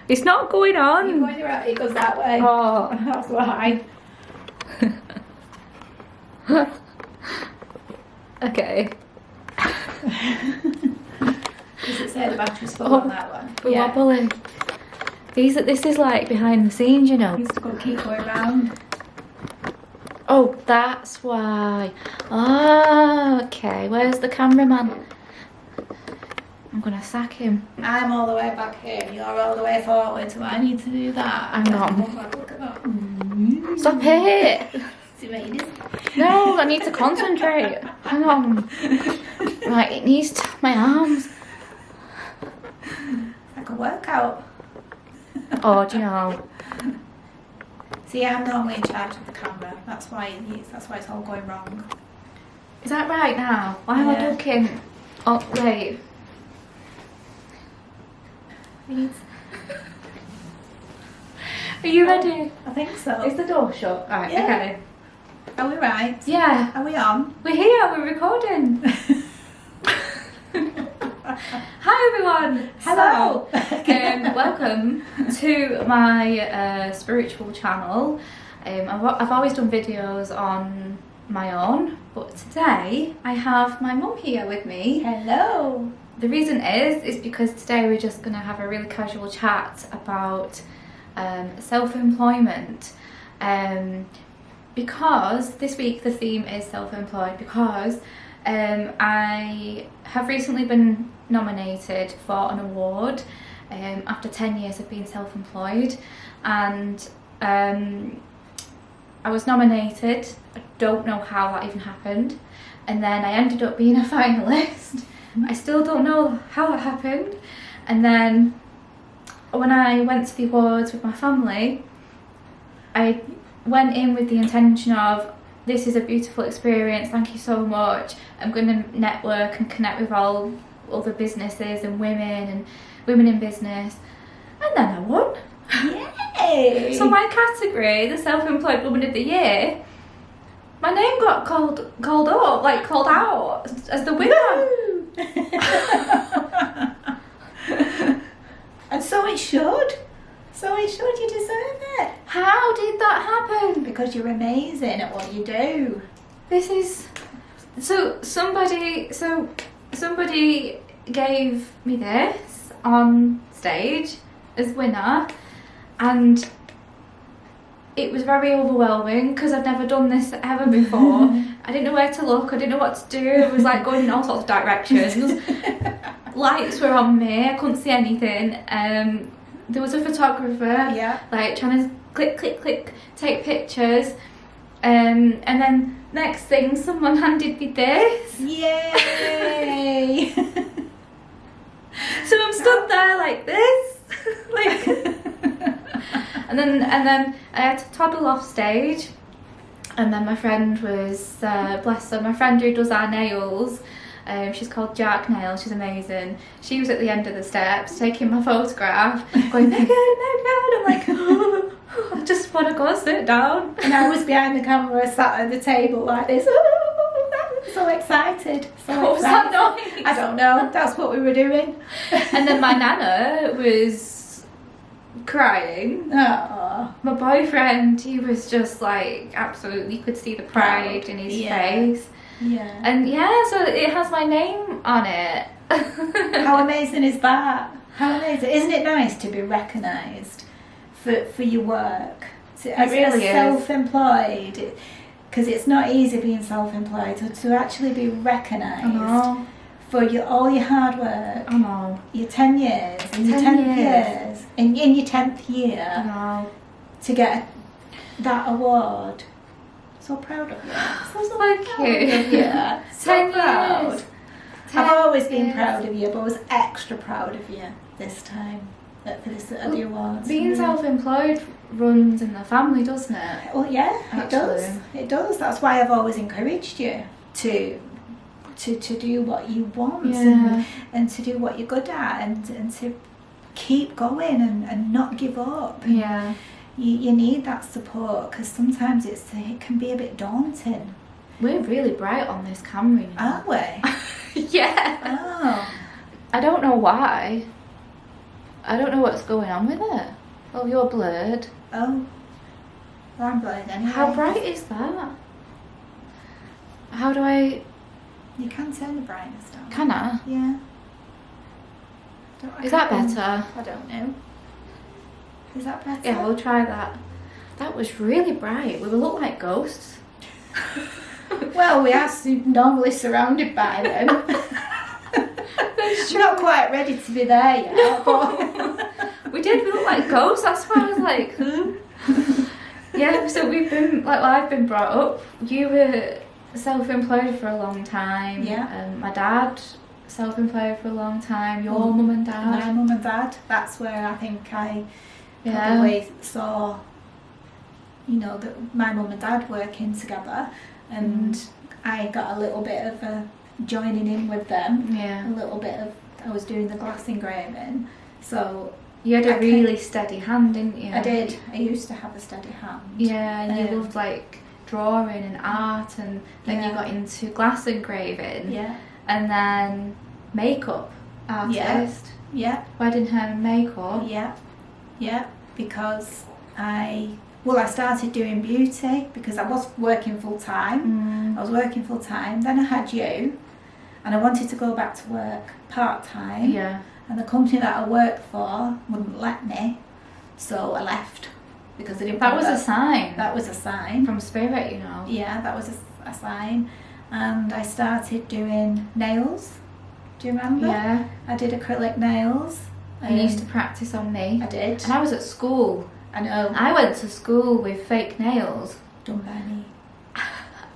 It's not going on. You going around, it goes that way. Oh. That's why. Okay. Does it say the battery's full on that one? We're wobbling. This is like behind the scenes, you know. Needs to go keep going round. Oh, that's why. Oh, okay. Where's the cameraman? I'm gonna sack him. I'm all the way back here and you're all the way forward, so I need to do that. Hang on. Look at that. Stop it! See what you do? No, I need to concentrate. Hang on. Right, it needs to, my arms. Like a workout. Oh, do you know? See, I'm normally in charge of the camera. That's why it's all going wrong. Is that right now? Why am I looking? Oh, wait. Are you ready? I think so. Is the door shut? Right, Yeah. okay. Are we right? Yeah. Are we on? We're here, we're recording. Hi everyone. Hello. So, welcome to my spiritual channel. I've always done videos on my own, but today I have my mum here with me. Hello. The reason is because today we're just going to have a really casual chat about self-employment. Because this week the theme is self-employed, because I have recently been nominated for an award after 10 years of being self-employed, and I was nominated. I don't know how that even happened, and then I ended up being a finalist. I still don't know how it happened. And then when I went to the awards with my family, I went in with the intention of, this is a beautiful experience, thank you so much. I'm going to network and connect with all other businesses and women in business. And then I won. Yay! So my category, the Self-Employed Woman of the Year, my name got called out as the winner. And so it should. So it should. You deserve it. How did that happen? Because you're amazing at what you do. This is somebody gave me this on stage as winner, and it was very overwhelming because I've never done this ever before. I didn't know where to look, I didn't know what to do. It was like going in all sorts of directions. Lights were on me, I couldn't see anything. There was a photographer, like trying to click, take pictures. And then next thing, someone handed me this. Yay! So I'm stood there like this, like, and then I had to toddle off stage. And then my friend was, bless her, my friend who does our nails, she's called Jack Nails, she's amazing. She was at the end of the steps taking my photograph, going, Megan, I'm like, oh, I just want to go sit down. And I was behind the camera, sat at the table like this, so excited. What was that noise? I don't know, that's what we were doing. And then my nana was crying. Aww. My boyfriend, he was just like, absolutely, you could see the pride in his face. Yeah. And yeah, so it has my name on it. How amazing is that? How amazing. Isn't it nice to be recognised for your work? As really is. Self-employed, because it's not easy being self-employed, so to actually be recognised for all your hard work. I know. Your 10 years, in your 10th years, in your 10th year, I know. to get that award. So proud of you. So Thank proud you. of you. So 10 proud. years. I've always been years. proud of you, but I was extra proud of you this time for the awards. Being self-employed runs in the family, doesn't it? Well, yeah, Actually. it does. It does. That's why I've always encouraged you to do what you want and to do what you're good at and to keep going and not give up. Yeah. You need that support, because sometimes it can be a bit daunting. We're really bright on this camera, you know? Are we? Yeah. Oh. I don't know why. I don't know what's going on with it. Oh, you're blurred. Oh. Well, I'm blurred anyway. How bright is that? How do I... You can turn the brightness down. Can I? Yeah. Is that better? I don't know. Is that better? Yeah, we'll try that. That was really bright. We will look like ghosts. Well, we are normally surrounded by them. We're not quite ready to be there yet. But We look like ghosts. That's why I was like, Yeah, so we've been, like, I've been brought up. You were self-employed for a long time. Yeah. My dad, self-employed for a long time. Your mum and dad. My mum and dad. That's where I think I Yeah. probably saw, you know, that my mum and dad working together, and I got a little bit of a joining in with them. Yeah. A little bit of, I was doing the glass engraving, so You had a really steady hand, didn't you? I did. I used to have a steady hand. Yeah, and you Um, loved like drawing and art, and then you Yeah. got into glass engraving, Yeah. and then makeup artist. Yeah. Wedding hair and makeup. Yeah. Yeah. Because I started doing beauty because I was working full time. I was working full time. Then I had you, and I wanted to go back to work part time. Yeah. And the company that I worked for wouldn't let me, so I left because they didn't. That want was a sign. That was a sign. From spirit, you know. Yeah, that was a sign. And I started doing nails. Do you remember? Yeah. I did acrylic nails. You used to practice on me. I did. And I was at school. I know. I went to school with fake nails. Done by me.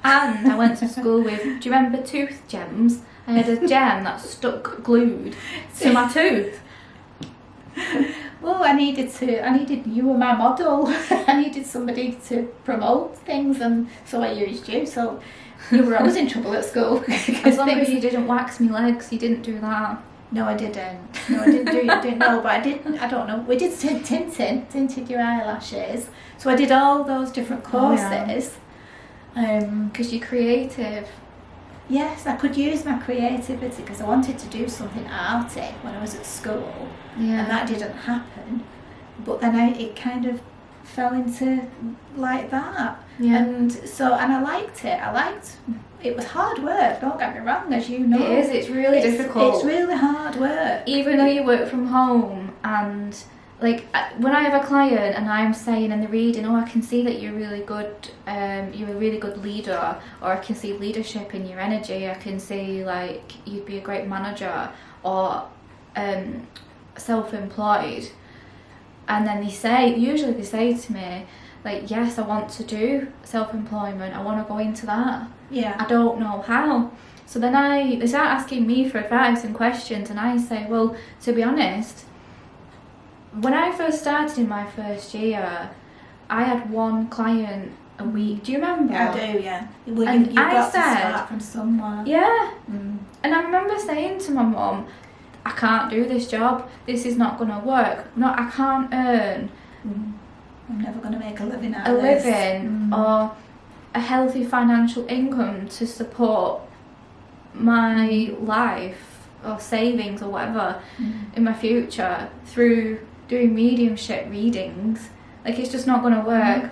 And I went to school with, do you remember tooth gems? I had a gem that stuck glued to my tooth. Well, you were my model. I needed somebody to promote things, and so I used you. So you were always in trouble at school. As long as you didn't wax me legs, you didn't do that. No, I didn't. No, I didn't do it. I didn't know, but I didn't. I don't know. We did tinted your eyelashes. So I did all those different courses. Because you're creative. Yes, I could use my creativity because I wanted to do something arty when I was at school, Yeah. and that didn't happen. But then it kind of fell into like that. Yeah. And I liked it. It was hard work, don't get me wrong, as you know. It is, it's really difficult. It's really hard work. Even though you work from home, and like when I have a client and I'm saying in the reading, oh, I can see that you're really good, you're a really good leader, or I can see leadership in your energy, I can see like you'd be a great manager, or self-employed, and then usually they say to me, like, yes, I want to do self-employment, I want to go into that. Yeah. I don't know how. So then they start asking me for advice and questions, and I say, well, to be honest, when I first started in my first year, I had one client a week. Do you remember? I do, yeah. Well, And you've I got said- to start from somewhere. Yeah. Mm. And I remember saying to my mum, I can't do this job. This is not going to work. I can't earn I'm never going to make a living out a of this. living or a healthy financial income to support my life or savings or whatever in my future through doing mediumship readings. Like, it's just not going to work.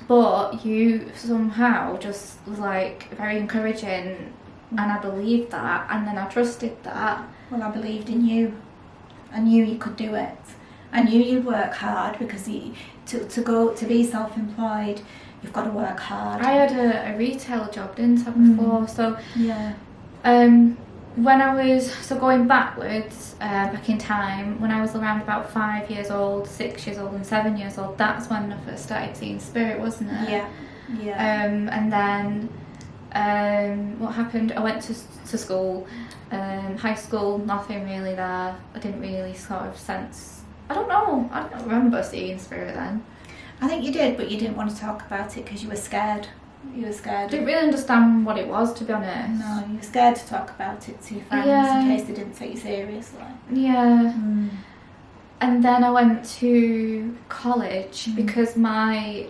But you somehow just was like very encouraging, and I believed that, and then I trusted that. Well, I believed in you. I knew you could do it. I knew you'd work hard because to be self-employed, you've got to work hard. I had a retail job, didn't I, before? So Yeah. when I was, going backwards, back in time, when I was around about 5 years old, 6 years old and 7 years old, that's when I first started seeing spirit, wasn't it? Yeah. Yeah. And then what happened, I went to school, high school, nothing really there. I didn't really sort of sense, I don't know, I don't remember seeing spirit then. I think you did, but you didn't want to talk about it because you were scared. You were I scared. didn't really understand what it was, to be honest. No, you were scared to talk about it to your friends Yeah. in case they didn't take you seriously. Yeah. And then I went to college because my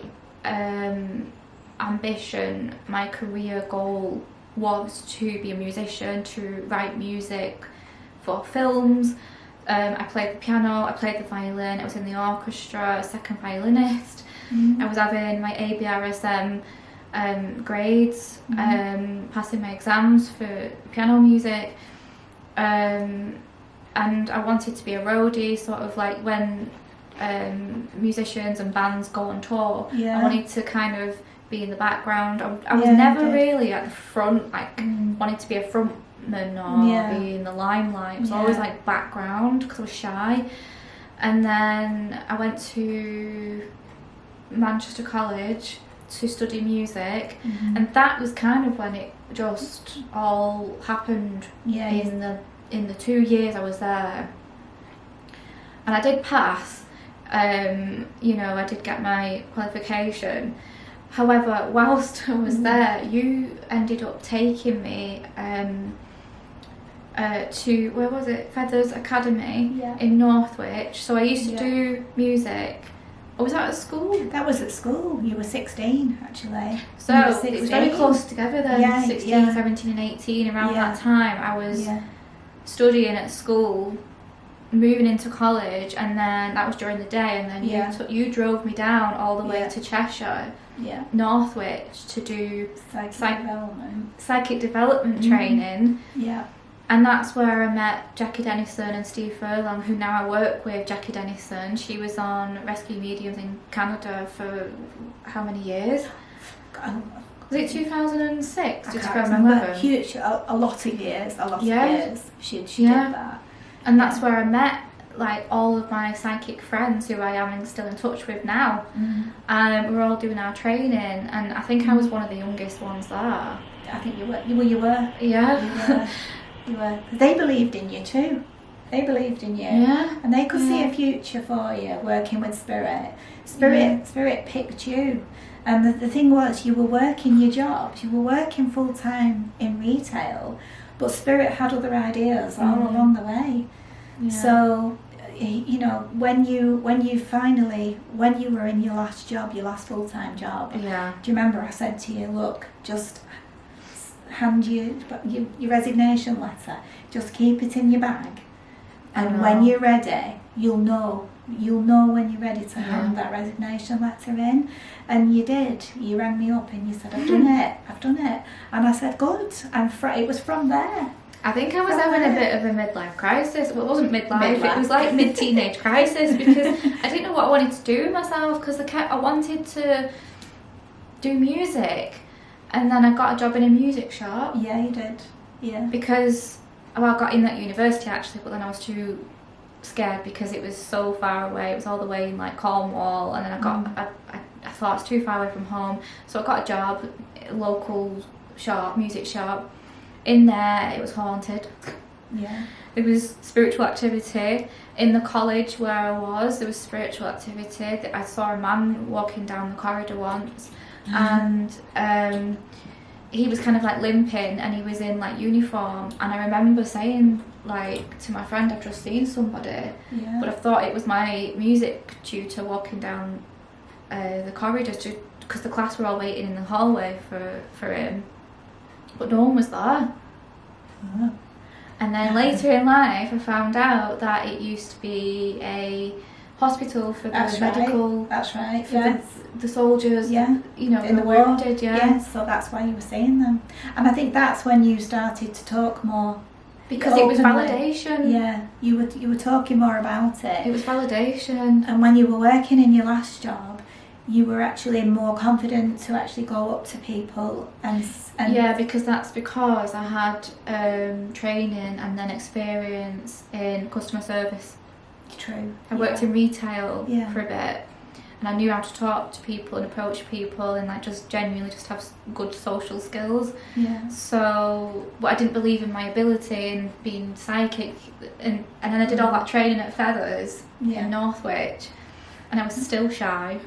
ambition, my career goal was to be a musician, to write music for films, I played the piano, I played the violin, I was in the orchestra, a second violinist. I was having my ABRSM grades, passing my exams for piano music, and I wanted to be a roadie, sort of like when musicians and bands go on tour. I wanted to kind of be in the background. I was never really at the front, like wanted to be a frontman or be in the limelight. It was always like background because I was shy. And then I went to Manchester College to study music, and that was kind of when it just all happened. In the 2 years I was there, and I did pass. You know, I did get my qualification. However, whilst I was there, you ended up taking me to, where was it, Feathers Academy in Northwich. So I used to do music. Or was that at school? That was at school. You were 16 actually. So it was very close together then. 16, 17 and 18, around that time I was studying at school, moving into college, and then that was during the day, and then you drove me down all the way to Cheshire, Northwich, to do psychic development training. And that's where I met Jackie Dennison and Steve Furlong, who now I work with. Jackie Dennison, she was on Rescue Mediums in Canada for how many years? Was it 2006 to 2011? Huge, a lot of years, she did that. And that's where I met like all of my psychic friends who I am still in touch with now. And we're all doing our training, and I think I was one of the youngest ones there. I think you were. Yeah. You were. They believed in you too. They believed in you. And they could see a future for you working with Spirit. Spirit picked you. And the thing was, you were working your jobs. You were working full time in retail, but Spirit had other ideas all along the way. So, you know, when you were in your last job, your last full time job. Do you remember I said to you, look, just hand your resignation letter. Just keep it in your bag, and when you're ready, you'll know when you're ready to hand that resignation letter in. And you did. You rang me up and you said, I've done it. And I said, good. And it was from there. I think I was having a bit of a midlife crisis. Well, it wasn't midlife. It was like mid-teenage crisis, because I didn't know what I wanted to do with myself, because I wanted to do music. And then I got a job in a music shop. Yeah, you did. Yeah. Because, well, I got in at university actually, but then I was too scared because it was so far away. It was all the way in like Cornwall, and then I thought it's too far away from home. So I got a job, a local shop, music shop. In there, it was haunted. There was spiritual activity. In the college where I was, there was spiritual activity. I saw a man walking down the corridor once. And he was kind of like limping, and he was in like uniform, and I remember saying like to my friend, I've just seen somebody, but I thought it was my music tutor walking down the corridor, because the class were all waiting in the hallway for him, but no one was there. And then later in life I found out that it used to be a hospital for the medical. That's right. For the soldiers. You know, in the wounded. So that's why you were seeing them, and I think that's when you started to talk more. Because it was validation. Yeah, you were talking more about it. It was validation. And when you were working in your last job, you were actually more confident to actually go up to people and because I had training and then experience in customer service. True. I worked in retail for a bit, and I knew how to talk to people and approach people, and like just genuinely just have good social skills. So, but I didn't believe in my ability in being psychic, and then I did all that training at Feathers in Northwich, and I was still shy.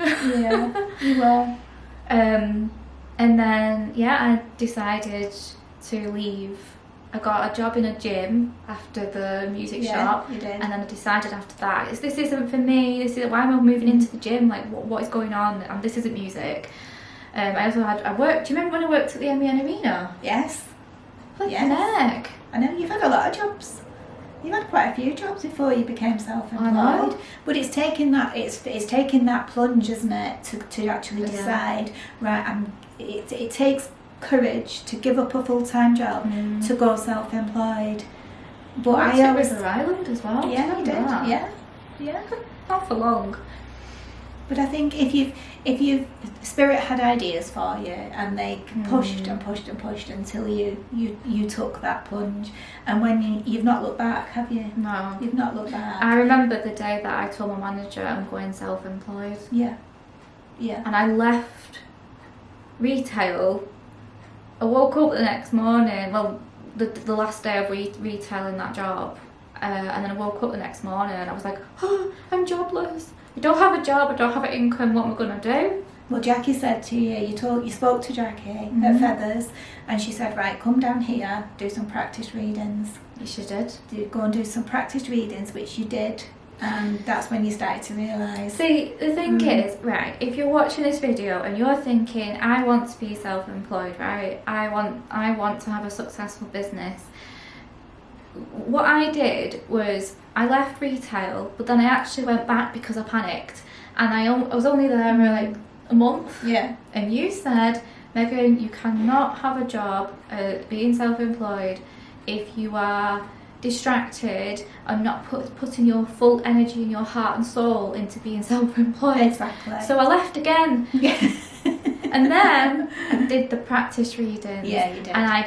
You were. And then I decided to leave. I got a job in a gym after the music shop, you did. And then I decided after that, this isn't for me. Why am I moving into the gym? Like, what is going on? And this isn't music. I also I worked. Do you remember when I worked at the MEN Arena? Yes. Flipping heck. I know you've had a lot of jobs. You've had quite a few jobs before you became self-employed. I know. But it's taking that plunge, isn't it, to actually decide, right, it takes courage to give up a full-time job to go self-employed. But I always River Island as well. Yeah, you did. That? Yeah. Not for long. But I think if you've Spirit had ideas for you, and they pushed and pushed and pushed until you took that plunge, and when you've not looked back, have you? No. You've not looked back. I remember the day that I told my manager I'm going self-employed. Yeah. And I left retail. I woke up the next morning, well, the last day of retail in that job, and then I woke up the next morning and I was like, oh, I'm jobless. I don't have a job, I don't have an income, what am I going to do? Well, Jackie said to you, you spoke to Jackie at Feathers, and she said, right, come down here, do some practice readings. She did. Go and do some practice readings, which you did, and that's when you started to realise. See, the thing is, right, if you're watching this video and you're thinking, I want to be self-employed, right, I want to have a successful business, what I did was I left retail, but then I actually went back because I panicked, and I was only there for like a month. Yeah. And you said, Megan, you cannot have a job being self-employed if you are distracted and not putting your full energy and your heart and soul into being self-employed. Exactly. So I left again. Yeah. And then I did the practice readings. Yeah, you did. And I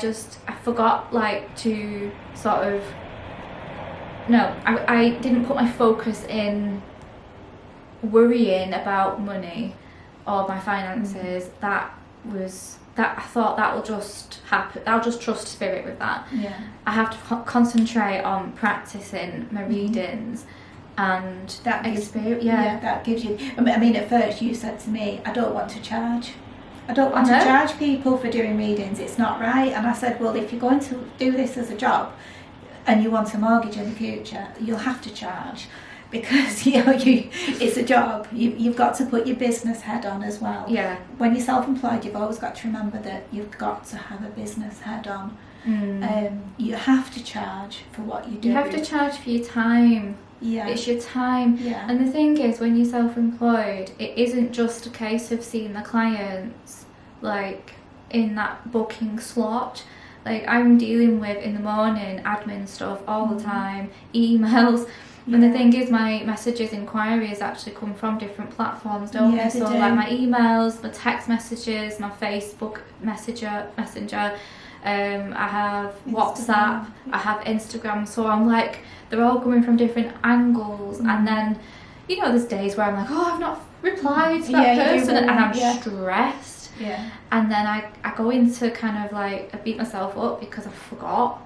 forgot to sort of, no, I didn't put my focus in worrying about money or my finances. That I thought that will just happen. I'll just trust Spirit with that. Yeah. I have to concentrate on practicing my readings. And that experience, that gives you. I mean, at first you said to me, I don't want to charge. I don't want to charge people for doing readings. It's not right. And I said, well, if you're going to do this as a job, and you want a mortgage in the future, you'll have to charge, because it's a job. You've got to put your business head on as well. Yeah. When you're self-employed, you've always got to remember that you've got to have a business head on. You have to charge for what you do. You have to charge for your time. Yeah. It's your time. Yeah. And the thing is, when you're self-employed, it isn't just a case of seeing the clients like in that booking slot. Like, I'm dealing with in the morning admin stuff all the time, emails. And the thing is, my messages, inquiries actually come from different platforms, don't they? So like my emails, my text messages, my Facebook messenger, I have WhatsApp, I have Instagram, so I'm like, they're all coming from different angles. And then, there's days where I'm like, oh, I've not replied to that person, and I'm stressed. Yeah. And then I go into kind of like, I beat myself up because I forgot,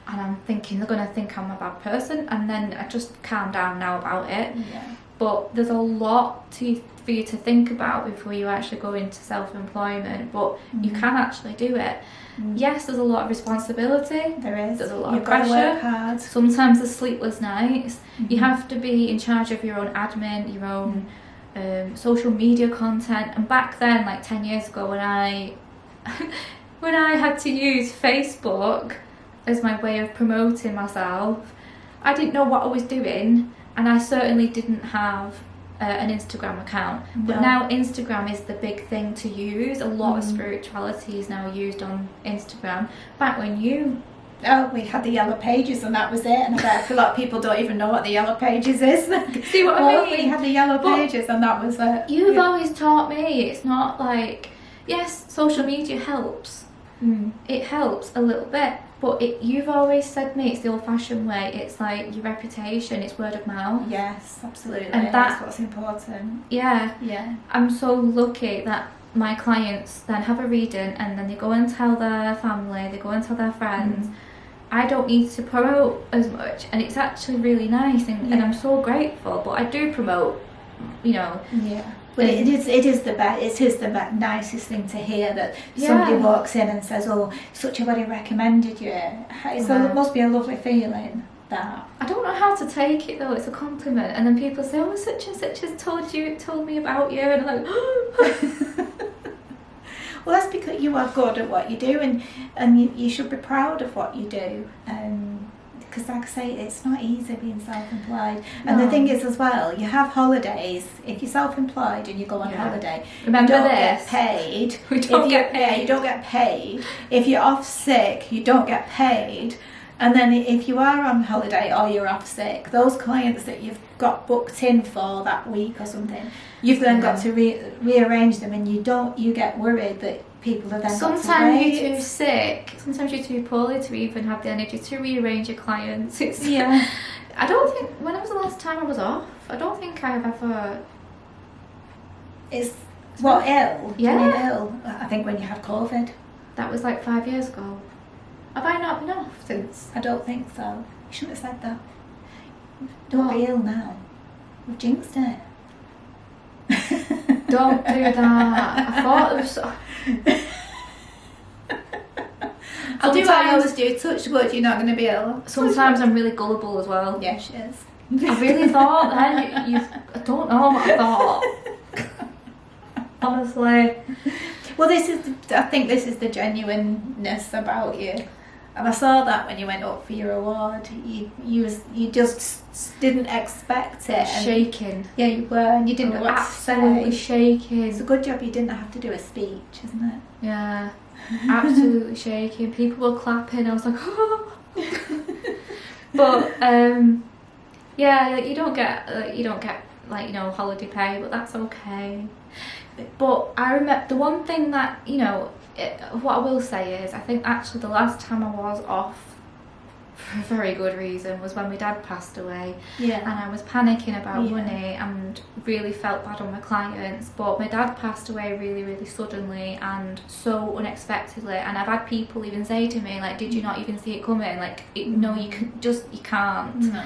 and I'm thinking they're going to think I'm a bad person, and then I just calm down now about it. Yeah. But there's a lot for you to think about before you actually go into self-employment, but you can actually do it. Yes, there's a lot of responsibility. There is. There's a lot You've of pressure. got to work hard. Sometimes there's sleepless nights. You have to be in charge of your own admin, your own social media content. And back then, like 10 years ago, when I had to use Facebook as my way of promoting myself, I didn't know what I was doing, and I certainly didn't have an Instagram account. But now Instagram is the big thing to use. A lot of spirituality is now used on Instagram. Back when we had the yellow pages, and that was it. And I bet a lot of people don't even know what the yellow pages is. See what I mean? We had the yellow pages, and that was it. You've always taught me, it's not like, yes, social media helps. It helps a little bit, but you've always said to me, it's the old-fashioned way. It's like your reputation, it's word of mouth. Yes, absolutely. And that's what's important. Yeah. Yeah. I'm so lucky that my clients then have a reading, and then they go and tell their family, they go and tell their friends. I don't need to promote as much, and it's actually really nice, and I'm so grateful. But I do promote, Yeah. But it is the nicest thing to hear, that somebody walks in and says, "Oh, such a body recommended you." It must be a lovely feeling. That I don't know how to take it though. It's a compliment, and then people say, "Oh, such and such has told me about you," and I'm like, well, that's because you are good at what you do, and you should be proud of what you do. because like I say, it's not easy being self-employed. And the thing is as well, you have holidays. If you're self-employed and you go on holiday, remember you don't this. get paid. We don't get paid. Yeah, you don't get paid. If you're off sick, you don't get paid. And then if you are on holiday or you're off sick, those clients that you've got booked in for that week or something, you've then got to rearrange them, and you get worried that people have then got to wait. Sometimes you're too sick, sometimes you're too poorly to even have the energy to rearrange your clients. I don't think, when was the last time I was off? I don't think I've ever... Ill? Yeah. Do you mean ill? I think when you had COVID. That was like 5 years ago. Have I not been off since? I don't think so. You shouldn't have said that. Don't be ill now. We've jinxed it. Don't do that. I thought it was... I'll do what I always do. Touch wood, you're not going to be ill. Sometimes I'm really gullible as well. Yeah, she is. I really thought then, I don't know what I thought. Honestly. Well, I think this is the genuineness about you. And I saw that when you went up for your award. You just didn't expect it. Shaking. Yeah, you were, and you didn't know what to say. Absolutely shaking. It's a good job you didn't have to do a speech, isn't it? Yeah. Absolutely shaking. People were clapping. I was like, oh. But yeah, like you don't get like holiday pay, but that's okay. But I remember the one thing that what I will say is I think actually the last time I was off for a very good reason was when my dad passed away. Yeah. And I was panicking about money and really felt bad on my clients, but my dad passed away really, really suddenly and so unexpectedly, and I've had people even say to me like, did you not even see it coming? Like, no, you can't. No.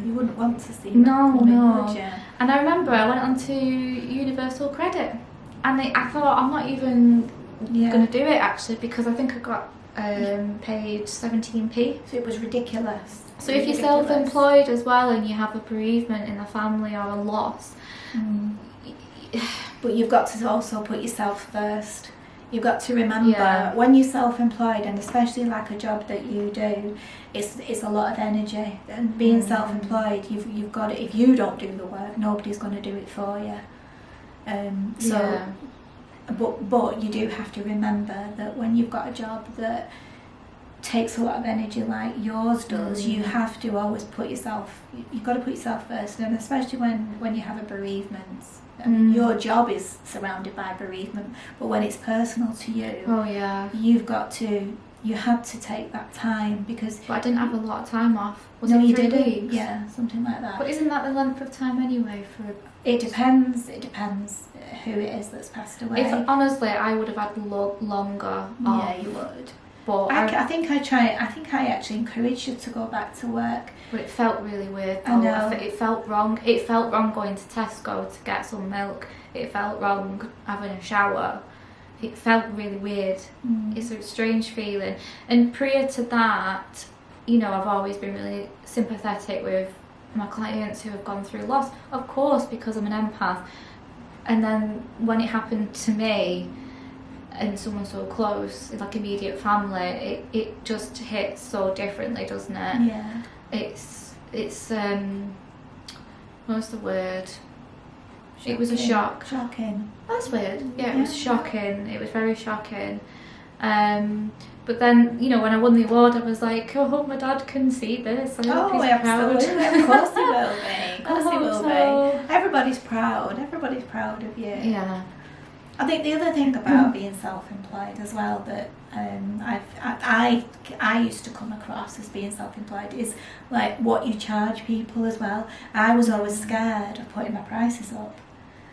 You wouldn't want to see no, would you? And I remember I went onto Universal Credit and I thought I'm not even going to do it actually, because I think I got paid 17p. So it was ridiculous. So if you're self-employed as well and you have a bereavement in the family or a loss, but you've got to also put yourself first. You've got to remember when you're self-employed, and especially like a job that you do, it's a lot of energy. And being self-employed, you've got to, if you don't do the work, nobody's going to do it for you. But you do have to remember that when you've got a job that takes a lot of energy like yours does, you have to always put yourself, you've got to put yourself first, and especially when you have a bereavement. I mean, your job is surrounded by bereavement, but when it's personal to you, you had to take that time, because... But I didn't have a lot of time off. Was no, it you 3 didn't. weeks? Yeah, something like that. But isn't that the length of time anyway for... It depends who it is that's passed away. Honestly, I would have had longer off. Yeah, you would. But I think I actually encouraged you to go back to work. But it felt really weird though. I know. It felt wrong. It felt wrong going to Tesco to get some milk. It felt wrong having a shower. It felt really weird. It's a strange feeling. And prior to that, I've always been really sympathetic with my clients who have gone through loss, of course, because I'm an empath. And then when it happened to me, and someone so close, like immediate family, it just hits so differently, doesn't it? Yeah. It's what's the word? Shocking. It was a shock. Shocking. That's weird. Yeah, it was shocking. It was very shocking. But then, when I won the award, I was like, I hope my dad can see this. I hope he's proud. Absolutely. Of course he will be. Of course he will so. be. Everybody's proud. Everybody's proud of you. Yeah. I think the other thing about being self-employed as well that I used to come across as being self-employed is like what you charge people as well. I was always scared of putting my prices up.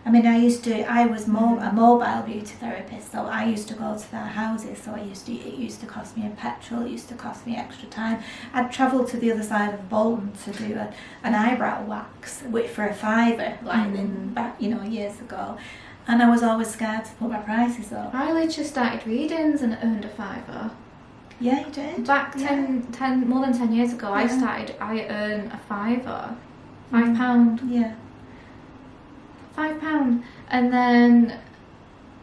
I mean, I was a mobile beauty therapist, so I used to go to their houses. So it used to cost me in petrol. It used to cost me extra time. I'd travel to the other side of Bolton to do an eyebrow wax, which for a £5, back years ago. And I was always scared to put my prices up. I literally started readings and earned a £5. Yeah, you did. Back more than 10 years ago, I earned a £5. £5. Yeah. £5. And then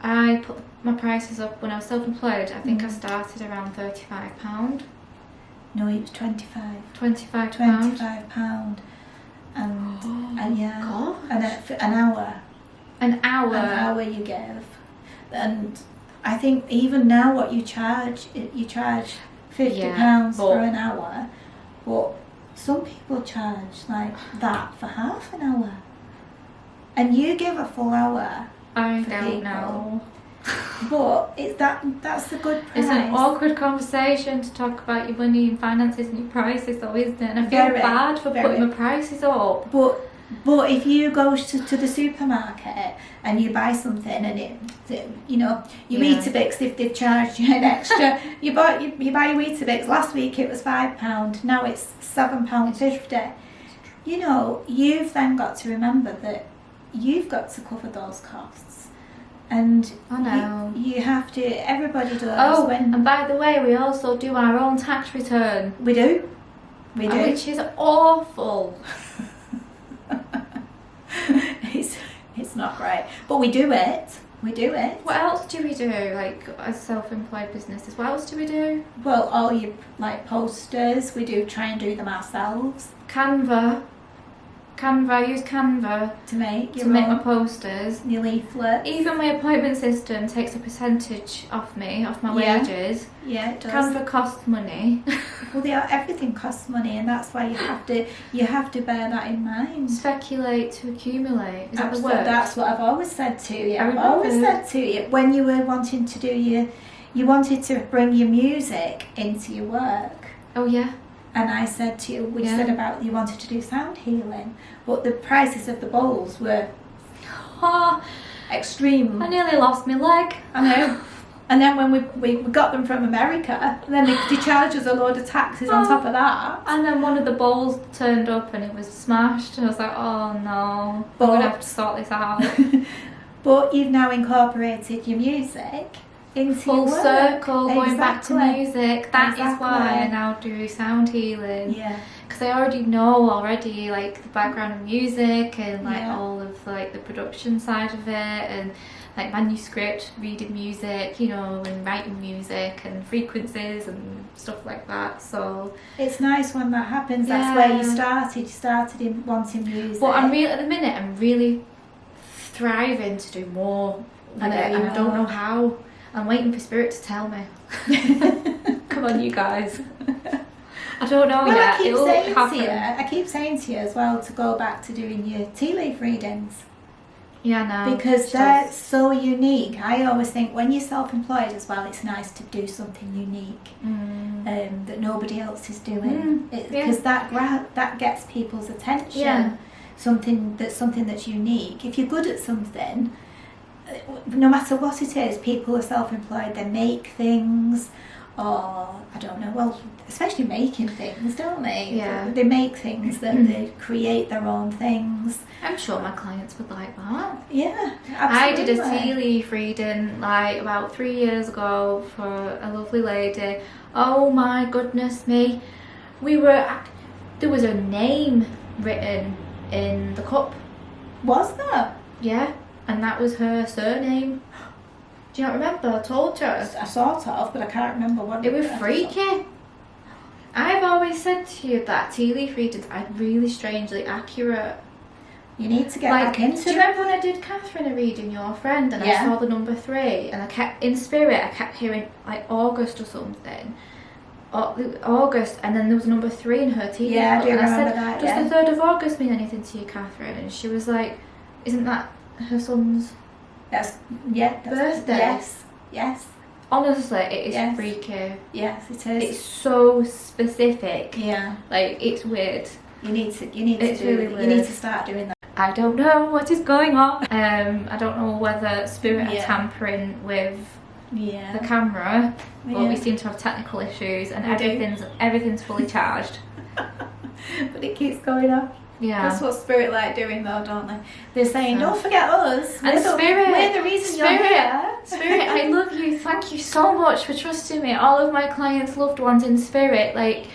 I put my prices up when I was self-employed. I think I started around £35. No, it was 25. £25. £25. And yeah. God. And for an hour. An hour? An hour you give. And I think even now what you charge £50 for an hour. But some people charge like that for half an hour. And you give a full hour. I for don't people. know. But that's the good price. It's an awkward conversation to talk about your money and finances and your prices though, isn't it? And I feel bad for putting my prices up. But if you go to the supermarket and you buy something and your Weetabix, if they've charged you an extra, you buy your Weetabix. Last week it was £5, now it's £7.50. You've then got to remember that you've got to cover those costs. And I know. You have to, everybody does. Oh, and by the way, we also do our own tax return. We do. Which is awful. It's not right. But we do it. What else do we do, like, as self-employed businesses? What else do we do? Well, all your, like, posters, we do try and do them ourselves. Canva, I use Canva to make my posters. Your leaflets. Even my appointment system takes a percentage off my wages. Yeah, it does. Canva costs money. Well, everything costs money, and that's why you have to bear that in mind. Speculate to accumulate. Is that the word? That's what I've always said to you. I've always said to you when you were wanting to do you wanted to bring your music into your work. Oh yeah. And I said to you, we said about you wanted to do sound healing, but the prices of the bowls were extreme. I nearly lost my leg. I know. And then when we got them from America, and then they charged us a load of taxes on top of that. And then one of the bowls turned up and it was smashed, and I was like, oh no, we're going to have to sort this out. But you've now incorporated your music into full your work. Circle, going back to music. That is why I now do sound healing. Yeah. Because I already know like the background of music and like all of like the production side of it and like manuscript, reading music, and writing music and frequencies and stuff like that. So it's nice when that happens. That's where you started. You started in wanting music. But at the minute I'm really thriving to do more with it, and I don't know how. I'm waiting for Spirit to tell me. Come on, you guys. I don't know yet. I keep saying to you as well to go back to doing your tea leaf readings. Yeah, no. Because they're so unique. I always think when you're self-employed as well, it's nice to do something unique that nobody else is doing. Because that gets people's attention. Yeah. Something that's unique. If you're good at something, no matter what it is, people are self-employed, they make things, or I don't know, well, especially making things, don't they? Yeah. They make things, that they create their own things. I'm sure my clients would like that. Yeah, absolutely. I did a tea leaf reading like about 3 years ago for a lovely lady. Oh my goodness me. There was a name written in the cup. Was there? Yeah. And that was her surname. Do you not remember? I told you. I sort of, but I can't remember what it was. Freaky. I've always said to you that tea leaf readings are really strangely accurate. You need to get back into it. Do you remember when I did Catherine a reading, your friend, and I saw the number 3, and I kept hearing like August or something. August, and then there was number 3 in her tea leaf. Yeah, I do remember that. Does the 3rd of August mean anything to you, Catherine? And she was like, isn't that her son's birthday? Yes. Honestly, it is freaky. Yes, it is. It's so specific. Yeah. Like, it's weird. You need to start doing that. I don't know what is going on. I don't know whether Spirit are tampering with the camera, but we seem to have technical issues, and everything's fully charged. But it keeps going up. Yeah. That's what Spirit like doing though, don't they? They're saying, don't forget us. And we're the reason you're here. Spirit, I love you. Thank you so much for trusting me. All of my clients, loved ones in Spirit, like,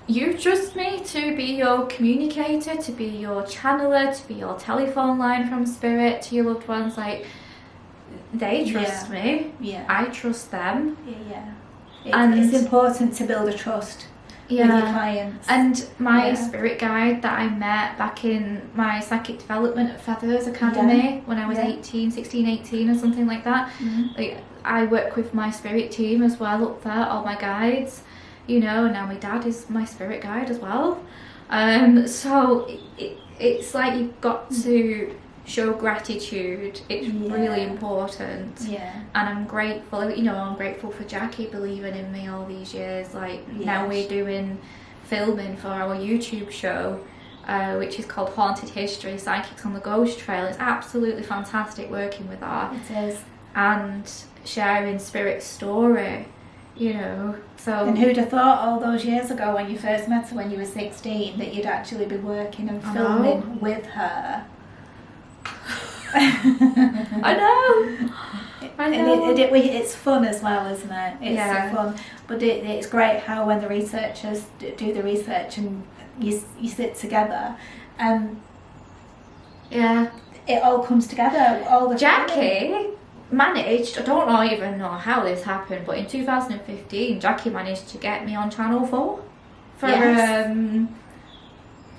you trust me to be your communicator, to be your channeler, to be your telephone line from Spirit to your loved ones. Like, they trust me. Yeah. I trust them. Yeah. It's important to build a trust. with your clients. And my Yeah. spirit guide that I met back in my Psychic Development at Feathers Academy when I was 16, 18 or something like that. Like, I work with my spirit team as well up there, all my guides, you know, and now my dad is my spirit guide as well. So it's like you've got to show gratitude. It's really important. Yeah. And I'm grateful, you know, I'm grateful for Jackie believing in me all these years. Like, now we're doing filming for our YouTube show, which is called Haunted History, Psychics on the Ghost Trail. It's absolutely fantastic working with her. It is. And sharing Spirit's story, you know. So, and who'd have thought all those years ago when you first met her when you were 16 that you'd actually be working and filming with her? I know. And it's fun as well, isn't it? It's fun. But it's great how when the researchers do the research and you sit together and it all comes together. All the Jackie managed, I don't even know how this happened, but in 2015 Jackie managed to get me on Channel 4 for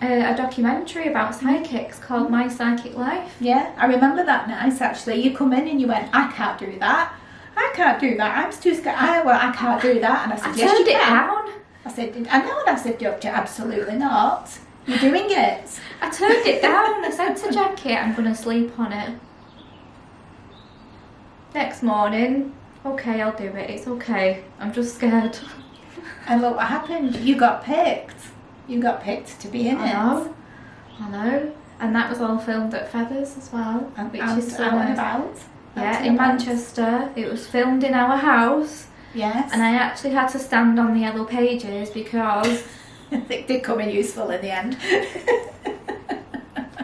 a documentary about psychics called My Psychic Life. Yeah, I remember that night actually. You come in and you went, I can't do that. I can't do that. I'm too scared. I can't do that. And I said, yes, turned you it can. down. I said, I know. And I said, absolutely not. You're doing it. I turned it down. I said to Jackie, I'm going to sleep on it. Next morning, okay, I'll do it. It's okay. I'm just scared. And look what happened. You got picked. You got picked to be in it. I know. And that was all filmed at Feathers as well, which is so out and about. In Manchester. It was filmed in our house. Yes. And I actually had to stand on the yellow pages because it did come in useful in the end.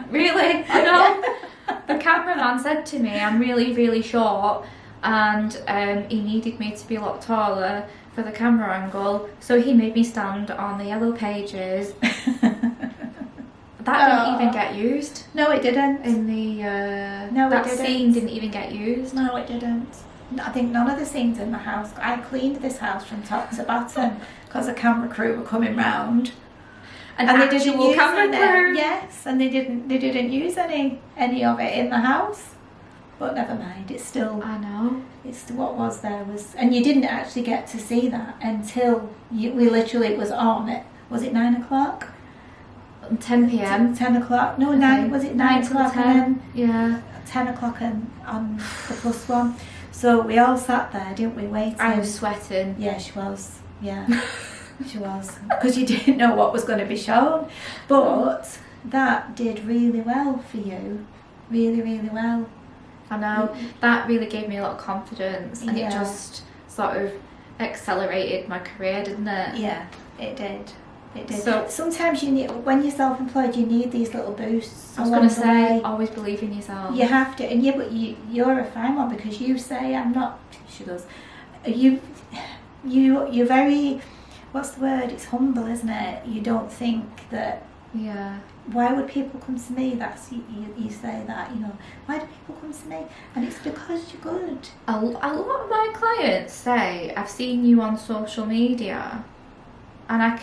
Really? I know. The cameraman said to me, I'm really, really short, and he needed me to be a lot taller for the camera angle, so he made me stand on the yellow pages. That didn't even get used. No, it didn't. In the that scene didn't even get used. No, it didn't. I think none of the scenes in the house. I cleaned this house from top to bottom because the camera crew were coming round. And they didn't use camera crew. Yes, and they didn't use any of it in the house. But never mind, it's still. I know. It's what was there was, and you didn't actually get to see that until we literally it was on it. Was it 9 o'clock? 10 p.m. 10 o'clock. No, 9. Was it 9 o'clock? 10. And 10 o'clock on the plus one. So we all sat there, didn't we? Waiting. I was sweating. Yeah, she was. Yeah. She was, because you didn't know what was going to be shown. But that did really well for you. Really, really well. I know. That really gave me a lot of confidence, and it just sort of accelerated my career, didn't it? Yeah, it did. It did. So sometimes you need, when you're self-employed, you need these little boosts. I was going to say, always believe in yourself. You have to, and but you're a fine one because you say, I'm not. She goes, you're very. What's the word? It's humble, isn't it? You don't think that. Yeah. Why would people come to me? That's you say that, you know. Why do people come to me? And it's because you're good. A lot of my clients say, I've seen you on social media, and I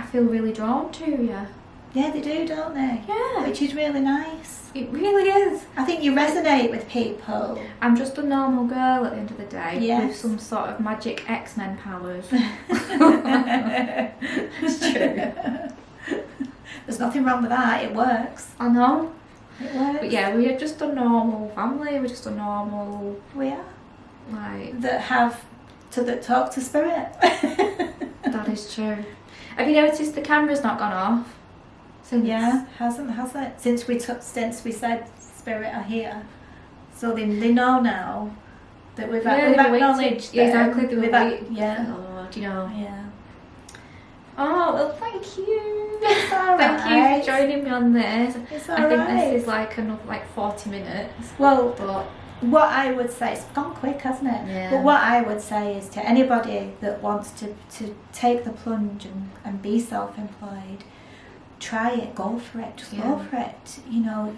feel really drawn to you. Yeah, they do, don't they? Yeah. Which is really nice. It really is. I think you resonate with people. I'm just a normal girl at the end of the day with Yes. some sort of magic X-Men powers. It's true. There's nothing wrong with that. It works. I know. It works. But yeah, we're just a normal family. We're just a normal. We are. Like. That talk to spirit. That is true. Have you noticed the camera's not gone off? Since? Yeah, hasn't it? Since we said spirit are here, so they know now that we've acknowledged them. Exactly. Yeah. Oh, do you know? Yeah. Oh well, thank you. It's all right. Thank you for joining me on this. It's all I think right. this is like another 40 minutes. Well, but what I would say, it's gone quick, hasn't it? Yeah. But what I would say is to anybody that wants to take the plunge and be self-employed, try it, go for it, just go for it. You know,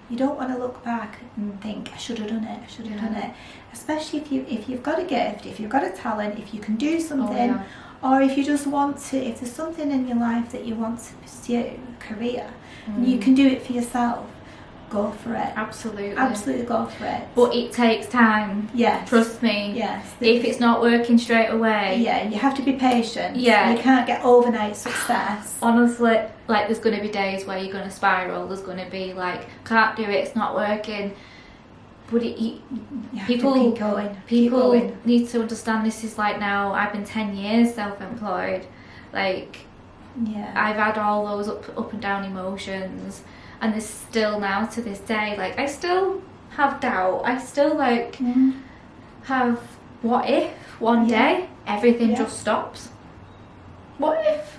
you don't want to look back and think, I should have done it, done it. Especially if you've got a gift, if you've got a talent, if you can do something, Or if you just want to, if there's something in your life that you want to pursue, a career, and you can do it for yourself, go for it. Absolutely. Absolutely go for it. But it takes time. Yes. Trust me. Yes. If it's not working straight away. Yeah, you have to be patient. Yeah. You can't get overnight success. Honestly, like there's going to be days where you're going to spiral. There's going to be like, can't do it, it's not working. But You have people, to keep going. people Keep going. need to understand this is like now, I've been 10 years self-employed. Like, Yeah. I've had all those up and down emotions. And there's still now to this day, like I still have doubt. I still like have what if one day everything just stops? What if?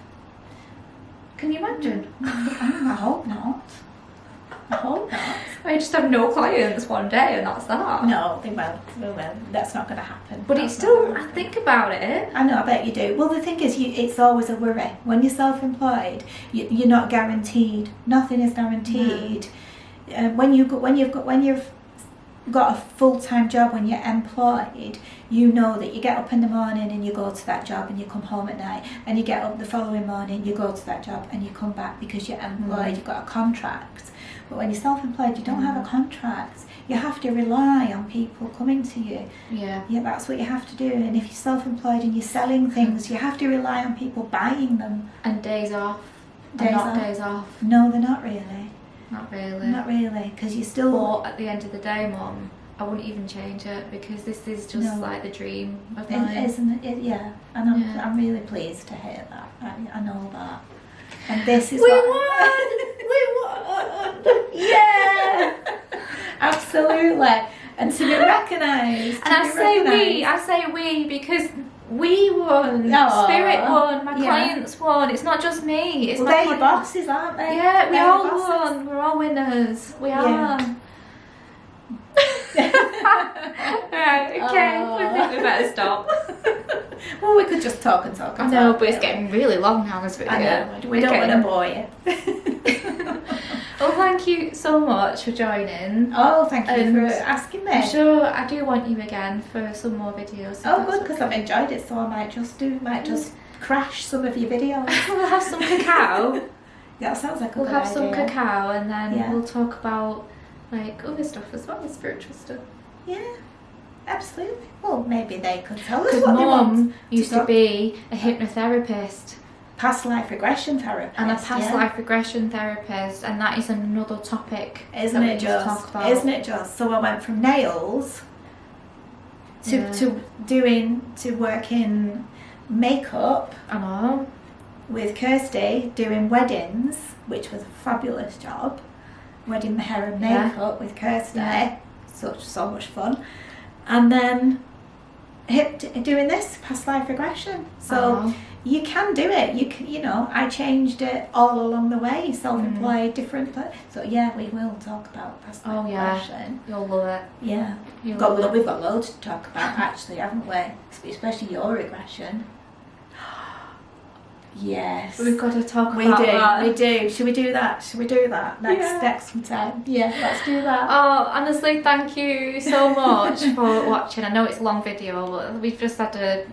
Can you imagine? I hope not. I hope not. I just have no clients one day and that's that. No, they won't. They won't. That's not going to happen. But That's it's not still, gonna I happen. think about it. I know, I bet you do. Well, the thing is, it's always a worry. When you're self-employed, you're not guaranteed. Nothing is guaranteed. When you've got a full-time job, when you're employed, you know that you get up in the morning and you go to that job and you come home at night, and you get up the following morning, you go to that job and you come back because you're employed. You've got a contract. But when you're self-employed, you don't have a contract. You have to rely on people coming to you. Yeah. Yeah, that's what you have to do. And if you're self-employed and you're selling things, you have to rely on people buying them. And days off. Days Not off. days off. No, they're not really. Not really. Not really, because you still... But at the end of the day, Mum, I wouldn't even change it because this is just No. like the dream of mine. Isn't it? Yeah. And I'm, Yeah. I'm really pleased to hear that. I know that. And this is We what... won! We won! Yeah! Absolutely. And to be recognised. And I say we because we won. Aw, Spirit won. My yeah. clients won. It's not just me. It's Well, my they're your clients. bosses, aren't they? Yeah, we They're your all bosses. won. We're all winners. We Yeah. are. Right, okay. I think we better stop. Well, we could just talk and talk I and know, talk. but it's getting really long now, this video. I know. We don't Okay. want to bore you. Well, thank you so much for joining. Oh, thank you And for asking me. I'm sure I do want you again for some more videos. if Oh, that's good, because okay. I've enjoyed it, so I might just crash some of your videos. We'll have some cacao. That sounds like a We'll good have some idea. cacao and then Yeah. we'll talk about like other stuff as well, spiritual stuff. Yeah, absolutely. Well, maybe they could tell us Because what they want. Mum used to talk. be a hypnotherapist Past life regression therapist. and a past yeah. life regression therapist, and that is another topic Isn't that we it need to just? talk about. Isn't it just? So I went from nails to Yeah. to work in makeup I know. with Kirsty, doing weddings, which was a fabulous job. Wedding hair and Yeah. makeup with Kirsty, Yeah. so much fun. And then doing this past life regression. So you can do it. You know, I changed it all along the way. Self-employed, different. So yeah, we will talk about past life regression. You'll love it. Yeah, You'll love it. we've got loads to talk about actually, haven't we? Especially your regression. Yes. We've got to talk We about do, that. we do. Should we do that? Should we do that Yeah. next time? Yeah, let's do that. Oh, honestly, thank you so much for watching. I know it's a long video, but we've just had to...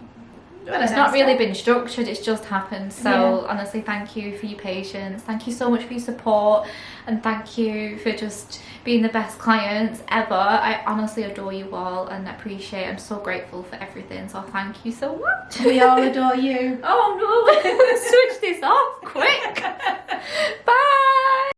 It's not really been structured, it's just happened. So honestly, thank you for your patience. Thank you so much for your support. And thank you for just being the best clients ever. I honestly adore you all and appreciate, I'm so grateful for everything. So thank you so much. We all adore you. Oh no, switch this off quick. Bye.